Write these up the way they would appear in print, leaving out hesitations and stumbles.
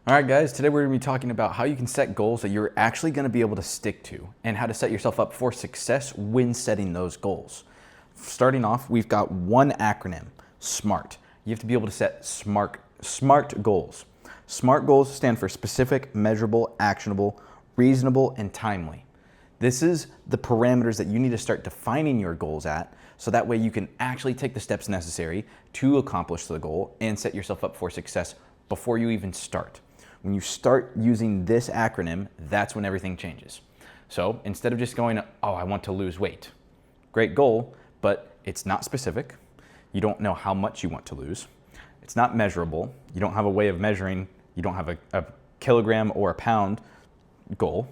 All right, guys, today we're going to be talking about how you can set goals that you're actually going to be able to stick to and how to set yourself up for success when setting those goals. Starting off, we've got one acronym, SMART. You have to be able to set SMART goals. SMART goals stand for specific, measurable, actionable, reasonable, and timely. This is the parameters that you need to start defining your goals at, so that way you can actually take the steps necessary to accomplish the goal and set yourself up for success before you even start. When you start using this acronym, that's when everything changes. So instead of just going, oh, I want to lose weight. Great goal, but it's not specific. You don't know how much you want to lose. It's not measurable. You don't have a way of measuring. You don't have a kilogram or a pound goal.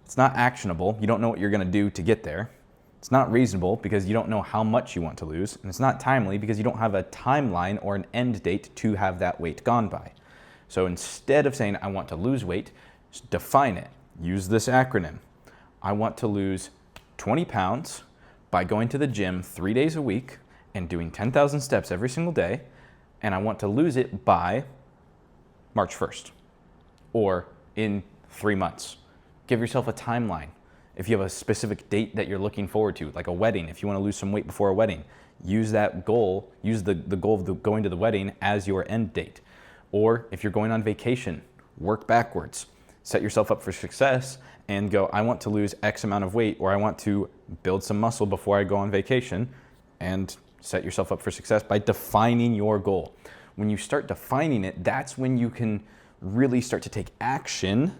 It's not actionable. You don't know what you're going to do to get there. It's not reasonable because you don't know how much you want to lose. And it's not timely because you don't have a timeline or an end date to have that weight gone by. So instead of saying, I want to lose weight, define it. Use this acronym. I want to lose 20 pounds by going to the gym 3 days a week and doing 10,000 steps every single day. And I want to lose it by March 1st or in 3 months. Give yourself a timeline. If you have a specific date that you're looking forward to, like a wedding, if you want to lose some weight before a wedding, use that goal, use the goal of going to the wedding as your end date. Or if you're going on vacation, work backwards. Set yourself up for success and go, I want to lose X amount of weight, or I want to build some muscle before I go on vacation, and set yourself up for success by defining your goal. When you start defining it, that's when you can really start to take action.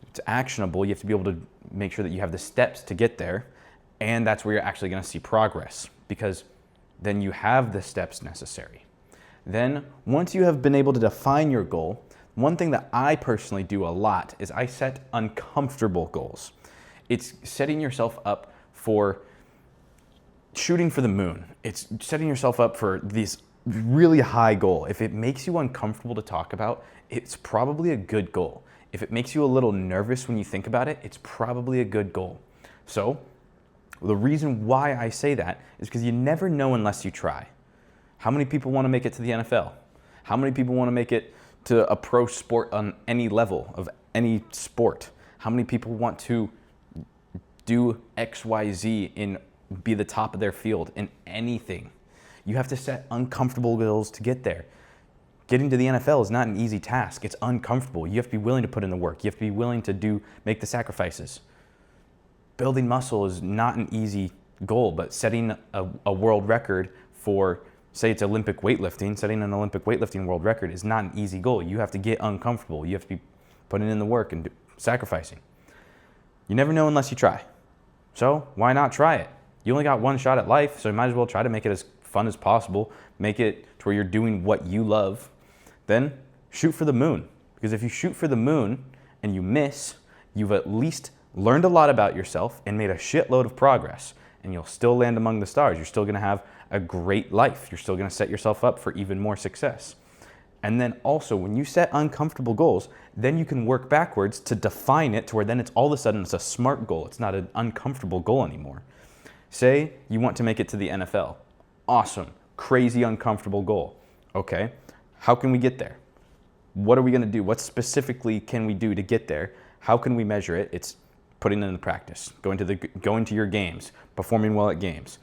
It's actionable. You have to be able to make sure that you have the steps to get there, and that's where you're actually going to see progress, because then you have the steps necessary. Then, once you have been able to define your goal, one thing that I personally do a lot is I set uncomfortable goals. It's setting yourself up for shooting for the moon. It's setting yourself up for this really high goal. If it makes you uncomfortable to talk about, it's probably a good goal. If it makes you a little nervous when you think about it, it's probably a good goal. So, the reason why I say that is because you never know unless you try. How many people want to make it to the NFL? How many people want to make it to a pro sport on any level of any sport? How many people want to do XYZ and be the top of their field in anything? You have to set uncomfortable goals to get there. Getting to the NFL is not an easy task. It's uncomfortable. You have to be willing to put in the work. You have to be willing to make the sacrifices. Building muscle is not an easy goal, but setting a world record for, say it's Olympic weightlifting, setting an Olympic weightlifting world record is not an easy goal. You have to get uncomfortable. You have to be putting in the work and sacrificing. You never know unless you try. So why not try it? You only got one shot at life, so you might as well try to make it as fun as possible. Make it to where you're doing what you love. Then shoot for the moon. Because if you shoot for the moon and you miss, you've at least learned a lot about yourself and made a shitload of progress. And you'll still land among the stars. You're still going to have a great life. You're still going to set yourself up for even more success. And then also, when you set uncomfortable goals, then you can work backwards to define it to where then it's all of a sudden it's a SMART goal. It's not an uncomfortable goal anymore. Say you want to make it to the NFL. Awesome. Crazy uncomfortable goal. Okay. How can we get there? What are we going to do? What specifically can we do to get there? How can we measure it? It's putting in the practice, going to your games, performing well at games,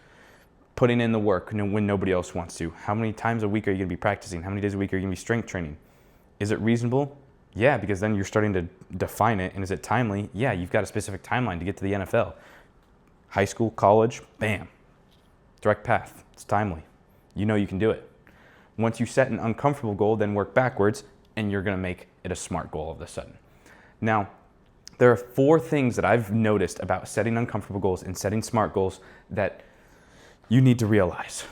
putting in the work when nobody else wants to. How many times a week are you going to be practicing? How many days a week are you going to be strength training? Is it reasonable? Yeah, because then you're starting to define it. And is it timely? Yeah, you've got a specific timeline to get to the NFL. High school, college, bam. Direct path. It's timely. You know you can do it. Once you set an uncomfortable goal, then work backwards, and you're going to make it a SMART goal all of a sudden. Now, there are 4 things that I've noticed about setting uncomfortable goals and setting SMART goals that you need to realize.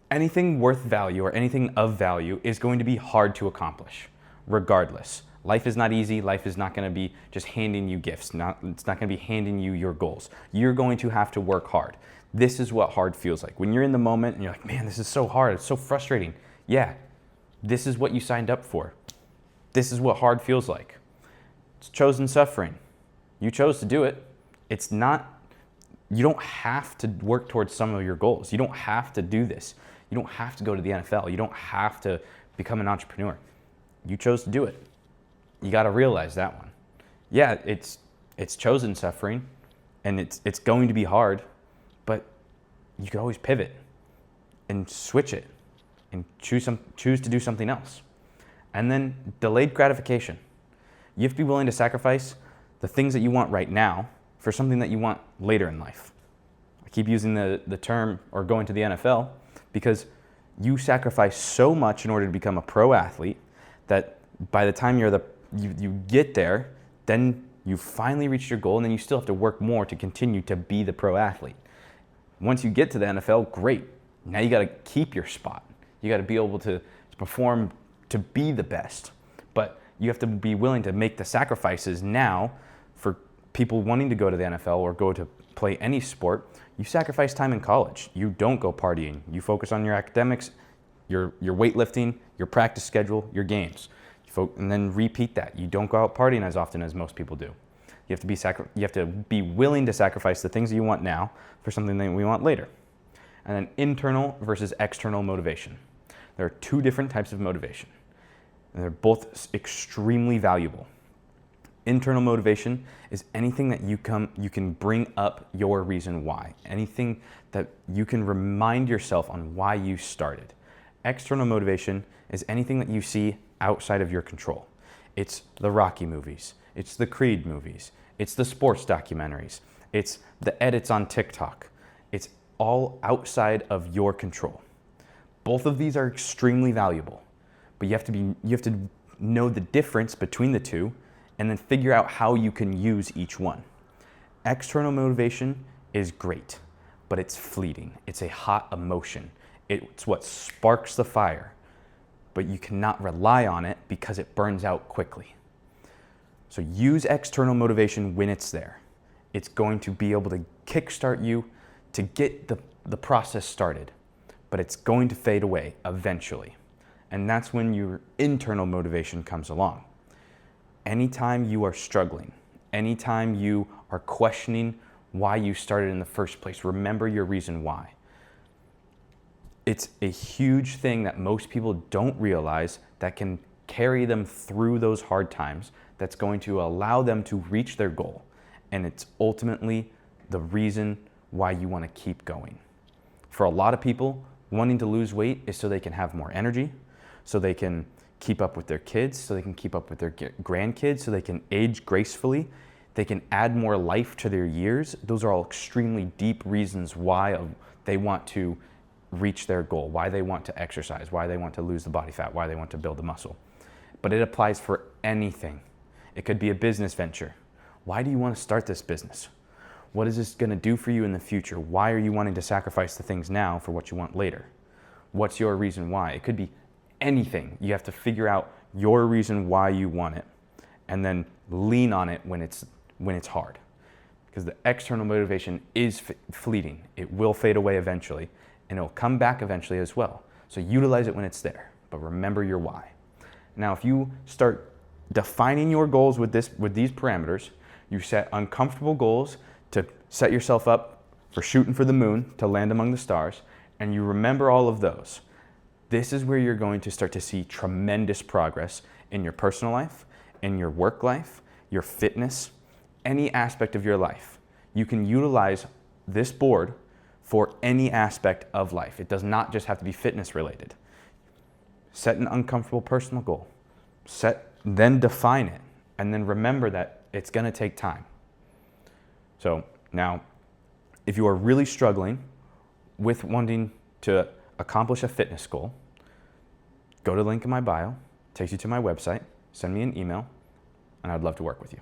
Anything worth value or anything of value is going to be hard to accomplish, regardless. Life is not easy. Life is not going to be just handing you gifts. It's not going to be handing you your goals. You're going to have to work hard. This is what hard feels like. When you're in the moment and you're like, man, this is so hard. It's so frustrating. Yeah, this is what you signed up for. This is what hard feels like. It's chosen suffering. You chose to do it. It's not, you don't have to work towards some of your goals. You don't have to do this. You don't have to go to the NFL. You don't have to become an entrepreneur. You chose to do it. You got to realize that one. Yeah, it's chosen suffering, and it's going to be hard, but you could always pivot and switch it and choose to do something else. And then delayed gratification. You have to be willing to sacrifice the things that you want right now for something that you want later in life. I keep using the term, or going to the NFL, because you sacrifice so much in order to become a pro athlete that by the time you get there, then you finally reach your goal, and then you still have to work more to continue to be the pro athlete. Once you get to the NFL, great. Now you got to keep your spot. You got to be able to perform to be the best. But you have to be willing to make the sacrifices now. For people wanting to go to the NFL or go to play any sport, you sacrifice time in college. You don't go partying. You focus on your academics, your weightlifting, your practice schedule, your games. And then repeat that. You don't go out partying as often as most people do. You have to be willing to sacrifice the things that you want now for something that we want later. And then internal versus external motivation. There are two different types of motivation, and they're both extremely valuable. Internal motivation is anything that you can bring up your reason why, anything that you can remind yourself on why you started. External motivation is anything that you see outside of your control. It's the Rocky movies, it's the Creed movies, it's the sports documentaries, it's the edits on TikTok. It's all outside of your control. Both of these are extremely valuable, but you have to know the difference between the two and then figure out how you can use each one. External motivation is great, but it's fleeting. It's a hot emotion. It's what sparks the fire, but you cannot rely on it because it burns out quickly. So use external motivation when it's there. It's going to be able to kickstart you to get the process started, but it's going to fade away eventually. And that's when your internal motivation comes along. Anytime you are struggling, anytime you are questioning why you started in the first place, remember your reason why. It's a huge thing that most people don't realize that can carry them through those hard times, that's going to allow them to reach their goal. And it's ultimately the reason why you want to keep going. For a lot of people, wanting to lose weight is so they can have more energy, so they can keep up with their kids, so they can keep up with their grandkids, so they can age gracefully, they can add more life to their years. Those are all extremely deep reasons why they want to reach their goal, why they want to exercise, why they want to lose the body fat, why they want to build the muscle. But it applies for anything. It could be a business venture. Why do you want to start this business? What is this going to do for you in the future? Why are you wanting to sacrifice the things now for what you want later? What's your reason why? It could be anything. You have to figure out your reason why you want it and then lean on it when it's hard. Because the external motivation is fleeting. It will fade away eventually, and it'll come back eventually as well. So utilize it when it's there, but remember your why. Now, if you start defining your goals with these parameters, you set uncomfortable goals to set yourself up for shooting for the moon, to land among the stars, and you remember all of those. This is where you're going to start to see tremendous progress in your personal life, in your work life, your fitness, any aspect of your life. You can utilize this board for any aspect of life. It does not just have to be fitness related. Set an uncomfortable personal goal. Then define it, and then remember that it's going to take time. So now, if you are really struggling with wanting to accomplish a fitness goal, go to the link in my bio, takes you to my website, send me an email, and I'd love to work with you.